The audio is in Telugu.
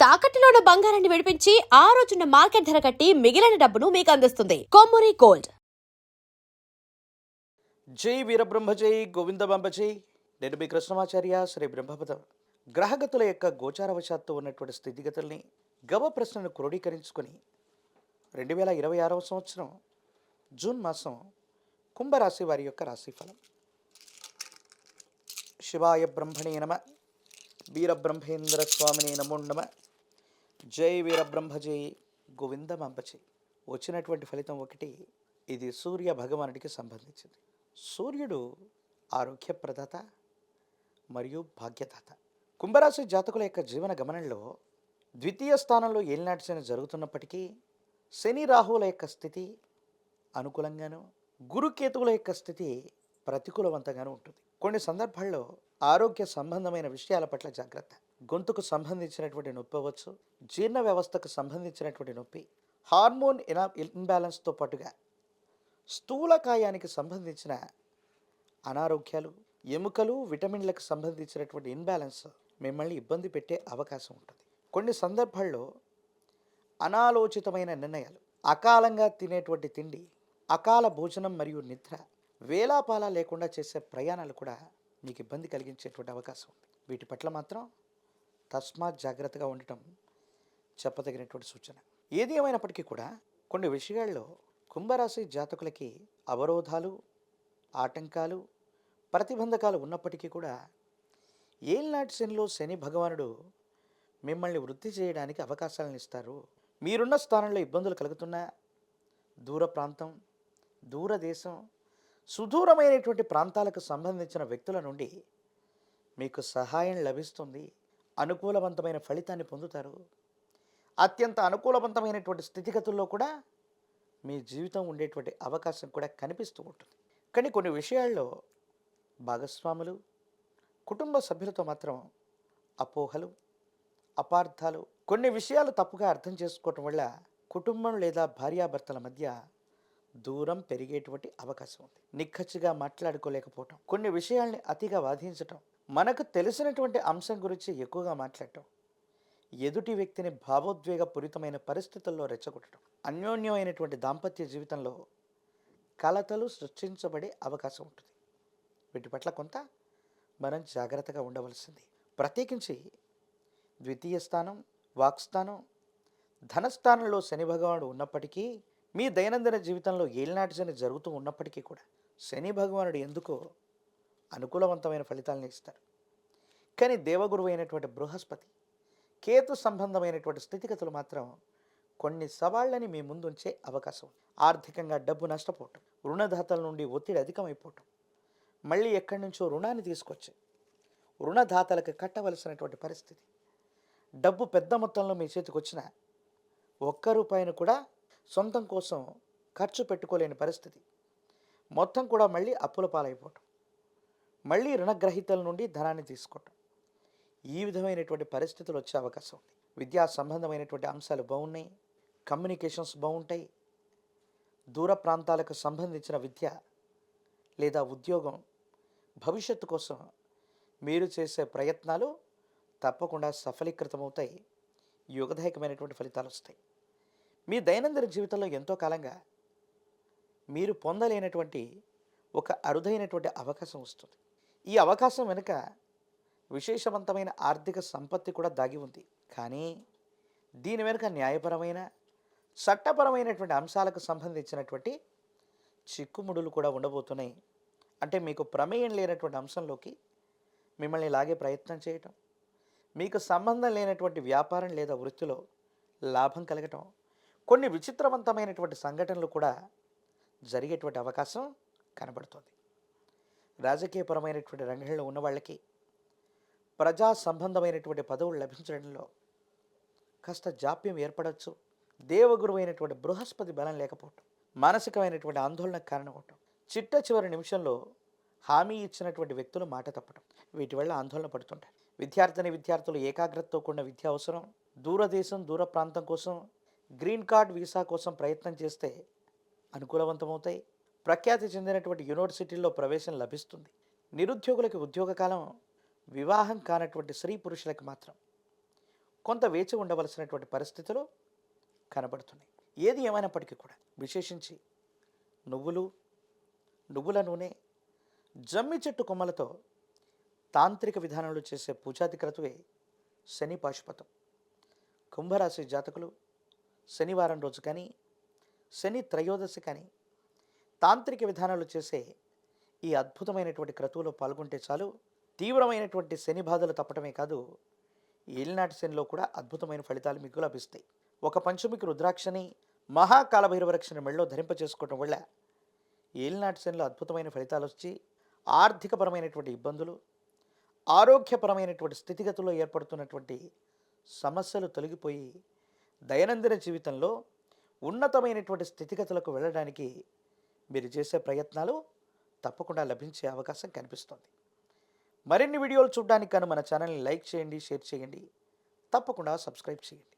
తాకట్టులో ఉన్న బంగారాన్ని విడిపించి ఆ రోజున్న మార్కెట్ ధర కట్టి మిగిలిన డబ్బును మీకు అందిస్తుంది కొమ్మూరి గోల్డ్. జై వీరబ్రహ్మ జై గోవిందబంబ జై. నేను మీ కృష్ణమాచార్య శ్రీ బ్రహ్మపదం. గ్రహగతుల యొక్క గోచారవశాత్తు ఉన్నటువంటి స్థితిగతుల్ని గవ ప్రశ్నను క్రోడీకరించుకొని 2026వ సంవత్సరం జూన్ మాసం కుంభరాశి వారి యొక్క రాశిఫలం. శివాయ బ్రహ్మణే నమ, వీరబ్రహ్మేంద్ర స్వామినే నమో నమ. జై వీరబ్రహ్మ జై గోవిందబంబ జై. వచ్చినటువంటి ఫలితం ఒకటి. ఇది సూర్య భగవానుడికి సంబంధించింది. సూర్యుడు ఆరోగ్యప్రదాత మరియు భాగ్యదాత. కుంభరాశి జాతకుల యొక్క జీవన గమనంలో ద్వితీయ స్థానంలో ఏలినాటి శని జరుగుతున్నప్పటికీ శని రాహువుల యొక్క స్థితి అనుకూలంగాను, గురుకేతువుల యొక్క స్థితి ప్రతికూలవంతంగాను ఉంటుంది. కొన్ని సందర్భాల్లో ఆరోగ్య సంబంధమైన విషయాల పట్ల జాగ్రత్త. గొంతుకు సంబంధించినటువంటి నొప్పి అవ్వచ్చు, జీర్ణ వ్యవస్థకు సంబంధించినటువంటి నొప్పి, హార్మోన్ ఇన్బ్యాలెన్స్తో పాటుగా స్థూలకాయానికి సంబంధించిన అనారోగ్యాలు, ఎముకలు, విటమిన్లకు సంబంధించినటువంటి ఇన్బ్యాలెన్స్ మిమ్మల్ని ఇబ్బంది పెట్టే అవకాశం ఉంటుంది. కొన్ని సందర్భాల్లో అనాలోచితమైన నిర్ణయాలు, అకాలంగా తినేటువంటి తిండి, అకాల భోజనం మరియు నిద్ర, వేలాపాలా లేకుండా చేసే ప్రయాణాలు కూడా మీకు ఇబ్బంది కలిగించేటువంటి అవకాశం ఉంది. వీటి పట్ల మాత్రం తస్మాత్ జాగ్రత్తగా ఉండటం చెప్పదగినటువంటి సూచన. ఏది ఏమైనప్పటికీ కూడా కొన్ని విషయాల్లో కుంభరాశి జాతకులకి అవరోధాలు, ఆటంకాలు, ప్రతిబంధకాలు ఉన్నప్పటికీ కూడా ఏలినాటి శనిలో శని భగవానుడు మిమ్మల్ని వృద్ధి చేయడానికి అవకాశాలను ఇస్తారు. మీరున్న స్థానంలో ఇబ్బందులు కలుగుతున్నా దూర ప్రాంతం, దూరదేశం, సుదూరమైనటువంటి ప్రాంతాలకు సంబంధించిన వ్యక్తుల నుండి మీకు సహాయం లభిస్తుంది. అనుకూలవంతమైన ఫలితాన్ని పొందుతారు. అత్యంత అనుకూలవంతమైనటువంటి స్థితిగతుల్లో కూడా మీ జీవితం ఉండేటువంటి అవకాశం కూడా కనిపిస్తూ ఉంటుంది. కానీ కొన్ని విషయాల్లో భాగస్వాములు, కుటుంబ సభ్యులతో మాత్రం అపోహలు, అపార్థాలు, కొన్ని విషయాలు తప్పుగా అర్థం చేసుకోవటం వల్ల కుటుంబం లేదా భార్యాభర్తల మధ్య దూరం పెరిగేటువంటి అవకాశం ఉంది. నిక్కచ్చిగా మాట్లాడుకోలేకపోవటం, కొన్ని విషయాల్ని అతిగా వాదించటం, మనకు తెలిసినటువంటి అంశం గురించి ఎక్కువగా మాట్లాడటం, ఎదుటి వ్యక్తిని భావోద్వేగపూరితమైన పరిస్థితుల్లో రెచ్చగొట్టడం, అన్యోన్యమైనటువంటి దాంపత్య జీవితంలో కలతలు సృష్టించబడే అవకాశం ఉంటుంది. వీటి పట్ల కొంత మనం జాగ్రత్తగా ఉండవలసింది. ప్రత్యేకించి ద్వితీయ స్థానం, వాక్స్థానం, ధనస్థానంలో శని భగవానుడు ఉన్నప్పటికీ, మీ దైనందిన జీవితంలో ఏలినాటి శని జరుగుతూ ఉన్నప్పటికీ కూడా శని భగవానుడు ఎందుకో అనుకూలవంతమైన ఫలితాలను ఇస్తారు. కానీ దేవగురువు అయినటువంటి బృహస్పతి, కేతు సంబంధమైనటువంటి స్థితిగతులు మాత్రం కొన్ని సవాళ్ళని మీ ముందుంచే అవకాశం. ఆర్థికంగా డబ్బు నష్టపోవటం, రుణదాతల నుండి ఒత్తిడి అధికమైపోవటం, మళ్ళీ ఎక్కడి నుంచో రుణాన్ని తీసుకొచ్చి రుణదాతలకు కట్టవలసినటువంటి పరిస్థితి, డబ్బు పెద్ద మొత్తంలో మీ చేతికి వచ్చిన ఒక్క రూపాయిని కూడా సొంతం కోసం ఖర్చు పెట్టుకోలేని పరిస్థితి, మొత్తం కూడా మళ్ళీ అప్పుల పాలైపోవటం, మళ్ళీ రుణగ్రహీతల నుండి ధనాన్ని తీసుకోవటం, ఈ విధమైనటువంటి పరిస్థితులు వచ్చే అవకాశం ఉంది. విద్యా సంబంధమైనటువంటి అంశాలు బాగున్నాయి, కమ్యూనికేషన్స్ బాగుంటాయి, దూర ప్రాంతాలకు సంబంధించిన విద్య లేదా ఉద్యోగం, భవిష్యత్తు కోసం మీరు చేసే ప్రయత్నాలు తప్పకుండా సఫలీకృతమవుతాయి. యోగదాయకమైనటువంటి ఫలితాలు వస్తాయి. మీ దైనందిన జీవితంలో ఎంతో కాలంగా మీరు పొందలేనటువంటి ఒక అరుదైనటువంటి అవకాశం వస్తుంది. ఈ అవకాశం వెనుక విశేషవంతమైన ఆర్థిక సంపత్తి కూడా దాగి ఉంది. కానీ దీని వెనుక న్యాయపరమైన, చట్టపరమైనటువంటి అంశాలకు సంబంధించినటువంటి చిక్కుముడులు కూడా ఉండబోతున్నాయి. అంటే మీకు ప్రమేయం లేనటువంటి అంశంలోకి మిమ్మల్ని లాగే ప్రయత్నం చేయటం, మీకు సంబంధం లేనటువంటి వ్యాపారం లేదా వృత్తిలో లాభం కలగటం, కొన్ని విచిత్రవంతమైనటువంటి సంఘటనలు కూడా జరిగేటువంటి అవకాశం కనబడుతుంది. రాజకీయపరమైనటువంటి రంగంలో ఉన్న వాళ్ళకి ప్రజా సంబంధమైనటువంటి పదవులు లభించడంలో కాస్త జాప్యం ఏర్పడవచ్చు. దేవగురువు అయినటువంటి బృహస్పతి బలం లేకపోవటం, మానసికమైనటువంటి ఆందోళనకు కారణమవటం, చిట్ట చివరి నిమిషంలో హామీ ఇచ్చినటువంటి వ్యక్తులు మాట తప్పటం, వీటి వల్ల ఆందోళన పడుతుంటారు. విద్యార్థులు ఏకాగ్రతతో కూడిన విద్య అవసరం. దూరదేశం, దూర ప్రాంతం కోసం, గ్రీన్ కార్డ్, వీసా కోసం ప్రయత్నం చేస్తే అనుకూలవంతమవుతాయి. ప్రఖ్యాతి చెందినటువంటి యూనివర్సిటీల్లో ప్రవేశం లభిస్తుంది. నిరుద్యోగులకి ఉద్యోగ కాలం, వివాహం కానటువంటి స్త్రీ పురుషులకు మాత్రం కొంత వేచి ఉండవలసినటువంటి పరిస్థితులు కనబడుతున్నాయి. ఏది ఏమైనప్పటికీ కూడా విశేషించి నువ్వుల నూనె, జమ్మి చెట్టు కొమ్మలతో తాంత్రిక విధానంలో చేసే పూజాది క్రతువే శని పాశుపతం. కుంభరాశి జాతకులు శనివారం రోజు కానీ, శని త్రయోదశి కానీ తాంత్రిక విధానాలు చేసే ఈ అద్భుతమైనటువంటి క్రతువులో పాల్గొంటే చాలు, తీవ్రమైనటువంటి శని బాధలు తప్పటమే కాదు, ఏలినాటి శనిలో కూడా అద్భుతమైన ఫలితాలు మీకు లభిస్తాయి. ఒక పంచమికి రుద్రాక్షని, మహాకాలభైరవరక్షని మెళ్ళలో ధరింపచేసుకోవటం వల్ల ఏలినాటి శనిలో అద్భుతమైన ఫలితాలు వచ్చి ఆర్థికపరమైనటువంటి ఇబ్బందులు, ఆరోగ్యపరమైనటువంటి స్థితిగతుల్లో ఏర్పడుతున్నటువంటి సమస్యలు తొలగిపోయి దైనందిన జీవితంలో ఉన్నతమైనటువంటి స్థితిగతులకు వెళ్ళడానికి మీరు చేసే ప్రయత్నాలు తప్పకుండా లభించే అవకాశం కనిపిస్తుంది. మరిన్ని వీడియోలు చూడడానికి కానీ మన ఛానల్ని లైక్ చేయండి, షేర్ చేయండి, తప్పకుండా సబ్స్క్రైబ్ చేయండి.